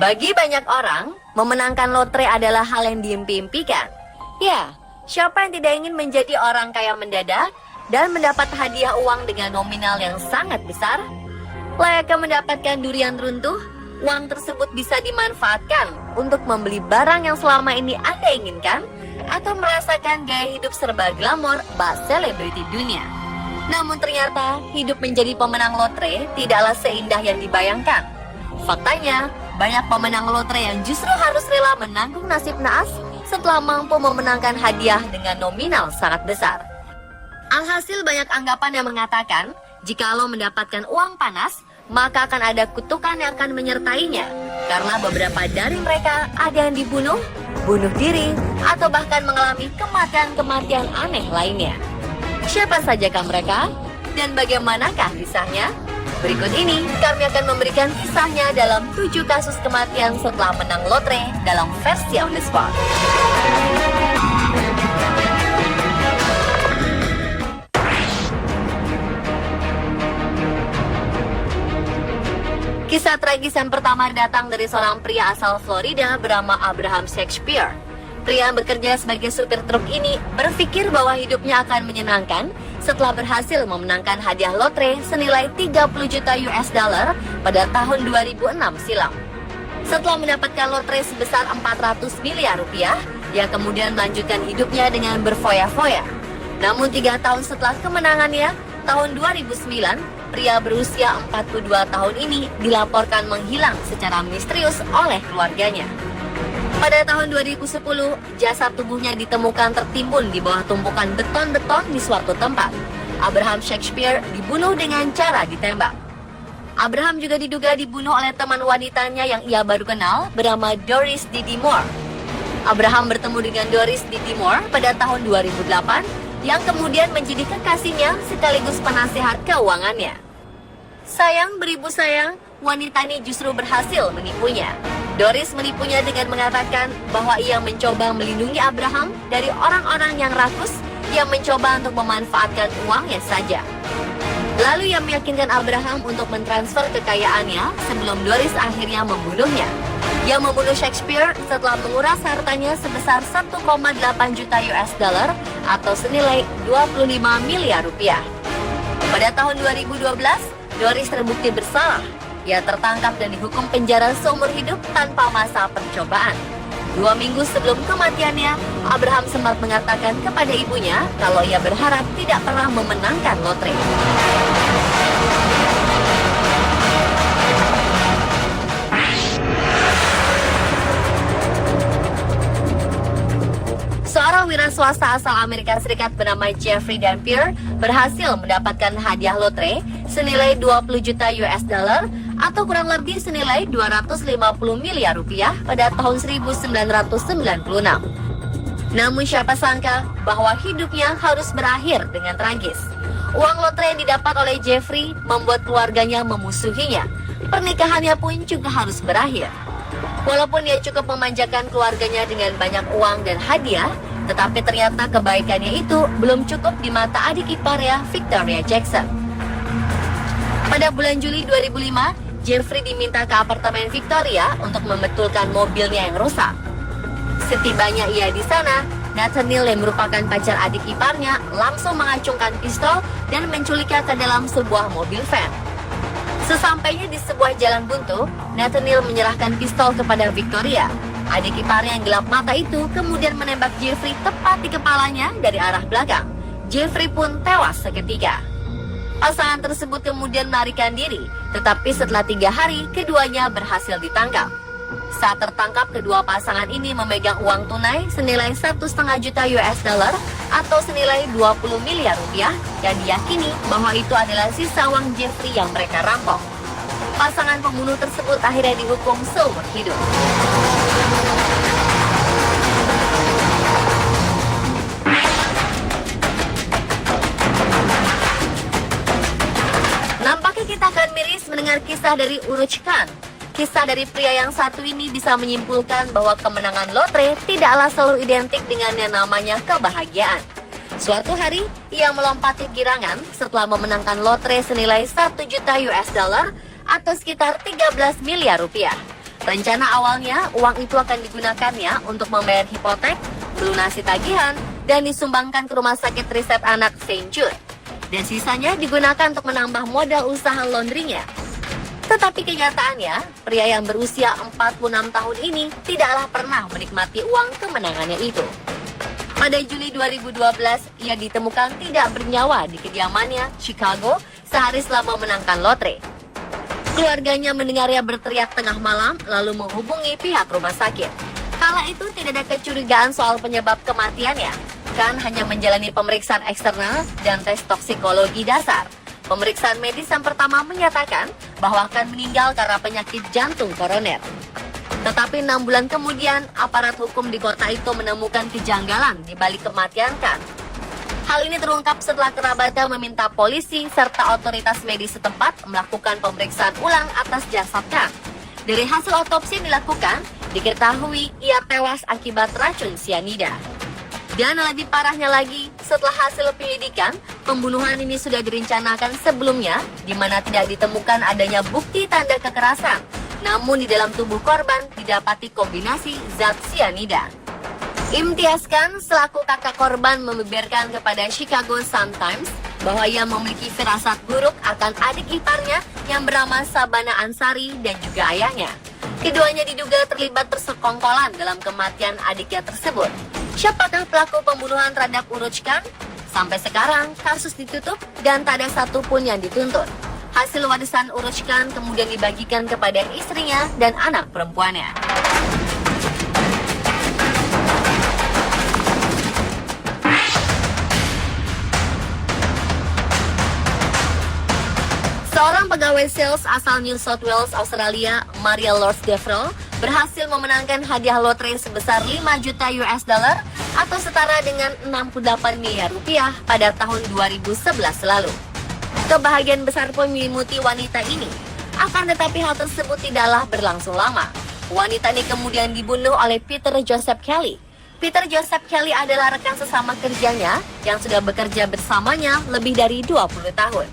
Bagi banyak orang, memenangkan lotre adalah hal yang diimpi-impikan. Ya, siapa yang tidak ingin menjadi orang kaya mendadak dan mendapat hadiah uang dengan nominal yang sangat besar? Layaknya mendapatkan durian runtuh, uang tersebut bisa dimanfaatkan untuk membeli barang yang selama ini Anda inginkan atau merasakan gaya hidup serba glamor bak selebriti dunia. Namun ternyata hidup menjadi pemenang lotre tidaklah seindah yang dibayangkan. Faktanya, banyak pemenang lotre yang justru harus rela menanggung nasib naas setelah mampu memenangkan hadiah dengan nominal sangat besar. Alhasil banyak anggapan yang mengatakan, jikalau mendapatkan uang panas, maka akan ada kutukan yang akan menyertainya. Karena beberapa dari mereka ada yang dibunuh, bunuh diri, atau bahkan mengalami kematian-kematian aneh lainnya. Siapa sajakah mereka? Dan bagaimanakah kisahnya? Berikut ini kami akan memberikan kisahnya dalam 7 kasus kematian setelah menang lotre dalam versi on the spot. Kisah tragis yang pertama datang dari seorang pria asal Florida bernama Abraham Shakespeare. Pria yang bekerja sebagai supir truk ini berpikir bahwa hidupnya akan menyenangkan setelah berhasil memenangkan hadiah lotre senilai 30 juta US dollar pada tahun 2006 silam. Setelah mendapatkan lotre sebesar 400 miliar rupiah, ia kemudian melanjutkan hidupnya dengan berfoya-foya. Namun 3 tahun setelah kemenangannya, tahun 2009, pria berusia 42 tahun ini dilaporkan menghilang secara misterius oleh keluarganya. Pada tahun 2010, jasad tubuhnya ditemukan tertimbun di bawah tumpukan beton-beton di suatu tempat. Abraham Shakespeare dibunuh dengan cara ditembak. Abraham juga diduga dibunuh oleh teman wanitanya yang ia baru kenal bernama Doris Didi Moore. Abraham bertemu dengan Doris Didi Moore pada tahun 2008 yang kemudian menjadi kekasihnya sekaligus penasihat keuangannya. Sayang beribu sayang, wanita ini justru berhasil menipunya. Doris menipunya dengan mengatakan bahwa ia mencoba melindungi Abraham dari orang-orang yang rakus yang mencoba untuk memanfaatkan uangnya saja. Lalu ia meyakinkan Abraham untuk mentransfer kekayaannya sebelum Doris akhirnya membunuhnya. Ia membunuh Shakespeare setelah menguras hartanya sebesar 1,8 juta US dollar atau senilai 25 miliar rupiah. Pada tahun 2012, Doris terbukti bersalah. Ia tertangkap dan dihukum penjara seumur hidup tanpa masa percobaan. 2 minggu sebelum kematiannya, Abraham sempat mengatakan kepada ibunya kalau ia berharap tidak pernah memenangkan lotre. Seorang wira swasta asal Amerika Serikat bernama Jeffrey Dampier berhasil mendapatkan hadiah lotre senilai 20 juta US dollar atau kurang lebih senilai 250 miliar rupiah pada tahun 1996. Namun siapa sangka bahwa hidupnya harus berakhir dengan tragis. Uang lotre yang didapat oleh Jeffrey membuat keluarganya memusuhinya. Pernikahannya pun juga harus berakhir. Walaupun dia cukup memanjakan keluarganya dengan banyak uang dan hadiah, tetapi ternyata kebaikannya itu belum cukup di mata adik iparnya, Victoria Jackson. Pada bulan Juli 2005, Jeffrey diminta ke apartemen Victoria untuk membetulkan mobilnya yang rusak. Setibanya ia di sana, Nathaniel yang merupakan pacar adik iparnya langsung mengacungkan pistol dan menculiknya ke dalam sebuah mobil van. Sesampainya di sebuah jalan buntu, Nathaniel menyerahkan pistol kepada Victoria. Adik iparnya yang gelap mata itu kemudian menembak Jeffrey tepat di kepalanya dari arah belakang. Jeffrey pun tewas seketika. Pasangan tersebut kemudian melarikan diri, tetapi setelah 3 hari, keduanya berhasil ditangkap. Saat tertangkap, kedua pasangan ini memegang uang tunai senilai 1,5 juta US dollar atau senilai 20 miliar rupiah yang diyakini bahwa itu adalah sisa uang Jeffrey yang mereka rampok. Pasangan pembunuh tersebut akhirnya dihukum seumur hidup. Nampaknya kita akan miris mendengar kisah dari Uruch Khan. Kisah dari pria yang satu ini bisa menyimpulkan bahwa kemenangan lotre tidaklah selalu identik dengan yang namanya kebahagiaan. Suatu hari, ia melompati girangan setelah memenangkan lotre senilai 1 juta US dollar atau sekitar 13 miliar rupiah. Rencana awalnya, uang itu akan digunakannya untuk membayar hipotek, melunasi tagihan, dan disumbangkan ke Rumah Sakit Riset Anak St. Jude. Dan sisanya digunakan untuk menambah modal usaha laundrynya. Tetapi kenyataannya, pria yang berusia 46 tahun ini tidaklah pernah menikmati uang kemenangannya itu. Pada Juli 2012, ia ditemukan tidak bernyawa di kediamannya, Chicago, sehari setelah memenangkan lotre. Keluarganya mendengarnya berteriak tengah malam, lalu menghubungi pihak rumah sakit. Kala itu tidak ada kecurigaan soal penyebab kematiannya, kan hanya menjalani pemeriksaan eksternal dan tes toksikologi dasar. Pemeriksaan medis yang pertama menyatakan bahwa akan meninggal karena penyakit jantung koroner. Tetapi 6 bulan kemudian, aparat hukum di kota itu menemukan kejanggalan di balik kematian Khan. Hal ini terungkap setelah kerabatnya meminta polisi serta otoritas medis setempat melakukan pemeriksaan ulang atas jasad Khan. Dari hasil otopsi yang dilakukan, diketahui ia tewas akibat racun sianida. Dan lebih parahnya lagi, setelah hasil penyelidikan, pembunuhan ini sudah direncanakan sebelumnya, di mana tidak ditemukan adanya bukti tanda kekerasan. Namun di dalam tubuh korban didapati kombinasi zat sianida. Imtiaz Khan selaku kakak korban membeberkan kepada Chicago Sun-Times bahwa ia memiliki firasat buruk akan adik iparnya yang bernama Sabana Ansari dan juga ayahnya. Keduanya diduga terlibat persekongkolan dalam kematian adiknya tersebut. Siapakah pelaku pembunuhan terhadap Uruj Khan? Sampai sekarang kasus ditutup dan tak ada satupun yang dituntut. Hasil warisan Uruj Khan kemudian dibagikan kepada istrinya dan anak perempuannya. Seorang pegawai sales asal New South Wales, Australia, Maria Lourdes-Devereux, berhasil memenangkan hadiah lotre sebesar 5 juta US dollar atau setara dengan 68 miliar rupiah pada tahun 2011 lalu. Kebahagiaan besar pun menyelimuti wanita ini. Akan tetapi hal tersebut tidaklah berlangsung lama. Wanita ini kemudian dibunuh oleh Peter Joseph Kelly. Peter Joseph Kelly adalah rekan sesama kerjanya yang sudah bekerja bersamanya lebih dari 20 tahun.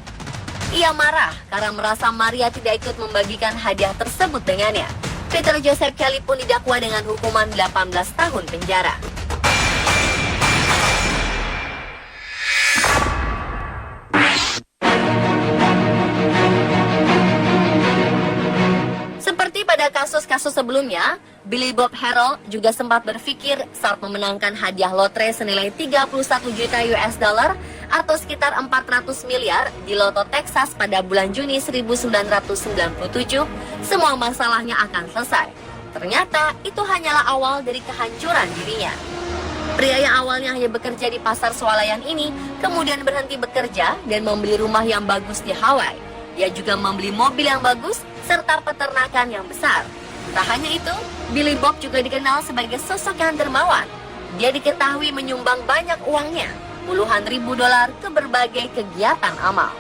Ia marah karena merasa Maria tidak ikut membagikan hadiah tersebut dengannya. Peter Joseph Kelly pun didakwa dengan hukuman 18 tahun penjara. Seperti pada kasus-kasus sebelumnya, Billy Bob Harrell juga sempat berpikir saat memenangkan hadiah lotre senilai 31 juta US dollar atau sekitar 400 miliar di Loto Texas pada bulan Juni 1997, semua masalahnya akan selesai. Ternyata itu hanyalah awal dari kehancuran dirinya. Pria yang awalnya hanya bekerja di pasar swalayan ini kemudian berhenti bekerja dan membeli rumah yang bagus di Hawaii. Ia juga membeli mobil yang bagus serta peternakan yang besar. Tak hanya itu, Billy Bob juga dikenal sebagai sosok yang dermawan. Dia diketahui menyumbang banyak uangnya, puluhan ribu dolar ke berbagai kegiatan amal.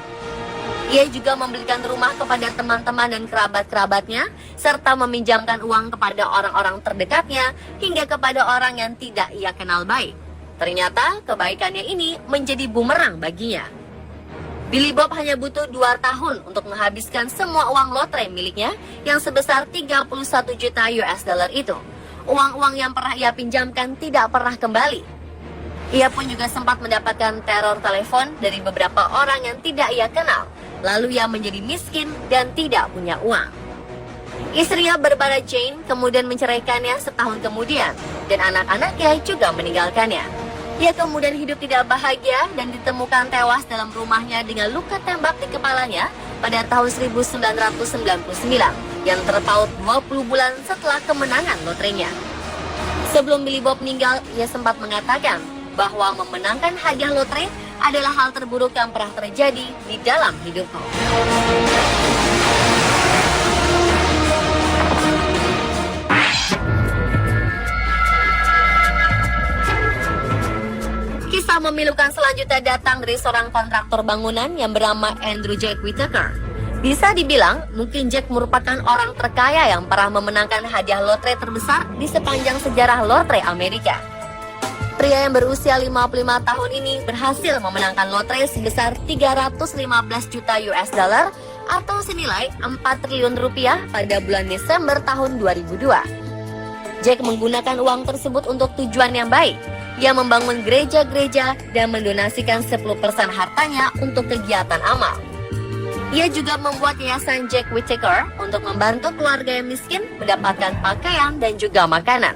Ia juga memberikan rumah kepada teman-teman dan kerabat-kerabatnya, serta meminjamkan uang kepada orang-orang terdekatnya, hingga kepada orang yang tidak ia kenal baik. Ternyata kebaikannya ini menjadi bumerang baginya. Billy Bob hanya butuh 2 tahun untuk menghabiskan semua uang lotre miliknya yang sebesar 31 juta US dollar itu. Uang-uang yang pernah ia pinjamkan tidak pernah kembali. Ia pun juga sempat mendapatkan teror telepon dari beberapa orang yang tidak ia kenal. Lalu ia menjadi miskin dan tidak punya uang. Istrinya Barbara Jane kemudian menceraikannya setahun kemudian dan anak-anaknya juga meninggalkannya. Ia kemudian hidup tidak bahagia dan ditemukan tewas dalam rumahnya dengan luka tembak di kepalanya pada tahun 1999 yang terpaut 20 bulan setelah kemenangan lotrenya. Sebelum Billy Bob meninggal, ia sempat mengatakan bahwa memenangkan hadiah lotre adalah hal terburuk yang pernah terjadi di dalam hidupnya. Kisah memilukan selanjutnya datang dari seorang kontraktor bangunan yang bernama Andrew Jack Whitaker. Bisa dibilang, mungkin Jack merupakan orang terkaya yang pernah memenangkan hadiah lotre terbesar di sepanjang sejarah lotre Amerika. Pria yang berusia 55 tahun ini berhasil memenangkan lotre sebesar 315 juta US dollar atau senilai 4 triliun rupiah pada bulan Desember tahun 2002. Jack menggunakan uang tersebut untuk tujuan yang baik. Ia membangun gereja-gereja dan mendonasikan 10% hartanya untuk kegiatan amal. Ia juga membuat yayasan Jack Whittaker untuk membantu keluarga yang miskin mendapatkan pakaian dan juga makanan.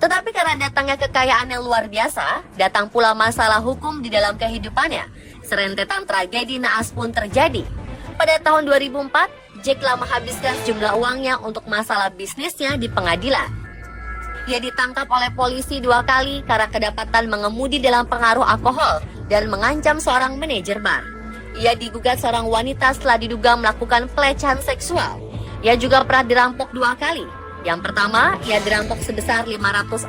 Tetapi karena datangnya kekayaan yang luar biasa, datang pula masalah hukum di dalam kehidupannya. Serentetan tragedi naas pun terjadi. Pada tahun 2004, Jack telah menghabiskan sejumlah uangnya untuk masalah bisnisnya di pengadilan. Ia ditangkap oleh polisi 2 kali karena kedapatan mengemudi dalam pengaruh alkohol dan mengancam seorang manajer bar. Ia digugat seorang wanita setelah diduga melakukan pelecehan seksual. Ia juga pernah dirampok 2 kali. Yang pertama, ia dirampok sebesar 545.000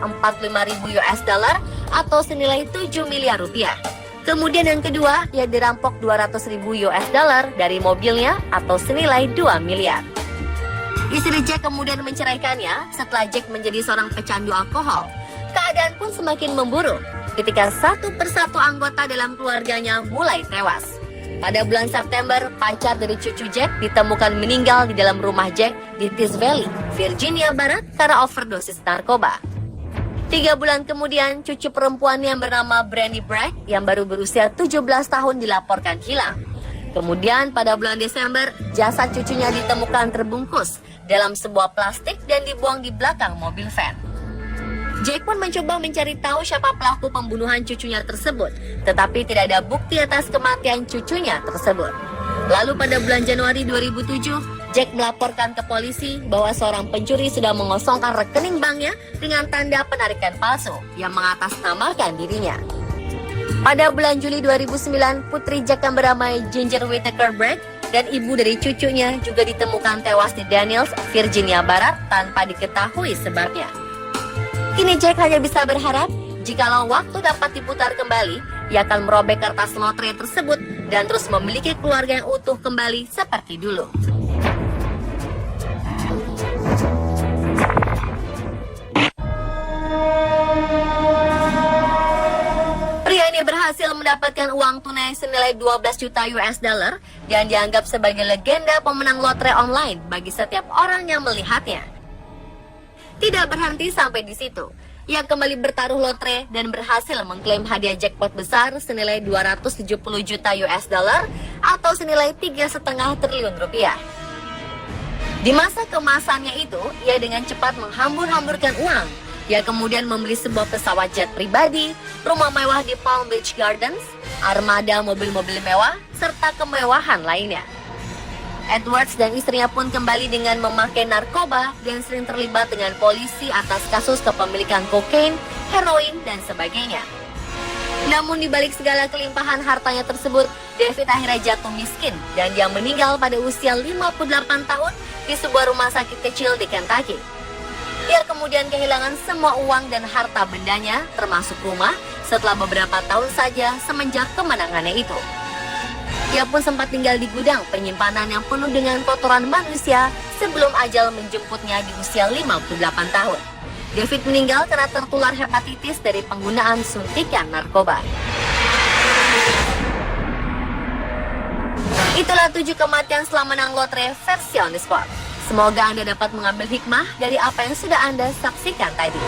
US dollar atau senilai 7 miliar rupiah. Kemudian yang kedua, ia dirampok 200.000 US dollar dari mobilnya atau senilai 2 miliar. Istri Jack kemudian menceraikannya setelah Jack menjadi seorang pecandu alkohol. Keadaan pun semakin memburuk ketika satu persatu anggota dalam keluarganya mulai tewas. Pada bulan September, pacar dari cucu Jack ditemukan meninggal di dalam rumah Jack di Tees Valley, Virginia Barat karena overdosis narkoba. 3 bulan kemudian, cucu perempuan yang bernama Brandy Bragg yang baru berusia 17 tahun dilaporkan hilang. Kemudian pada bulan Desember, jasad cucunya ditemukan terbungkus dalam sebuah plastik dan dibuang di belakang mobil van. Jack pun mencoba mencari tahu siapa pelaku pembunuhan cucunya tersebut, tetapi tidak ada bukti atas kematian cucunya tersebut. Lalu pada bulan Januari 2007, Jack melaporkan ke polisi bahwa seorang pencuri sudah mengosongkan rekening banknya dengan tanda penarikan palsu yang mengatasnamakan dirinya. Pada bulan Juli 2009, putri Jack yang bernama Ginger Whittaker Bragg dan ibu dari cucunya juga ditemukan tewas di Daniels, Virginia Barat tanpa diketahui sebabnya. Kini Jack hanya bisa berharap jikalau waktu dapat diputar kembali, ia akan merobek kertas lotre tersebut dan terus memiliki keluarga yang utuh kembali seperti dulu. Pria ini berhasil mendapatkan uang tunai senilai 12 juta US dollar dan dianggap sebagai legenda pemenang lotre online bagi setiap orang yang melihatnya. Tidak berhenti sampai di situ. Ia kembali bertaruh lotre dan berhasil mengklaim hadiah jackpot besar senilai 270 juta US dollar atau senilai 3,5 triliun rupiah. Di masa kemasannya itu, ia dengan cepat menghambur-hamburkan uang. Ia kemudian membeli sebuah pesawat jet pribadi, rumah mewah di Palm Beach Gardens, armada mobil-mobil mewah, serta kemewahan lainnya. Edwards dan istrinya pun kembali dengan memakai narkoba dan sering terlibat dengan polisi atas kasus kepemilikan kokain, heroin, dan sebagainya. Namun di balik segala kelimpahan hartanya tersebut, David akhirnya jatuh miskin dan dia meninggal pada usia 58 tahun di sebuah rumah sakit kecil di Kentucky. Ia kemudian kehilangan semua uang dan harta bendanya, termasuk rumah, setelah beberapa tahun saja semenjak kemenangannya itu. Ia pun sempat tinggal di gudang penyimpanan yang penuh dengan kotoran manusia sebelum ajal menjemputnya di usia 58 tahun. David meninggal karena tertular hepatitis dari penggunaan suntikan narkoba. Itulah 7 kematian setelah menang lotre versi On The Spot. Semoga Anda dapat mengambil hikmah dari apa yang sudah Anda saksikan tadi.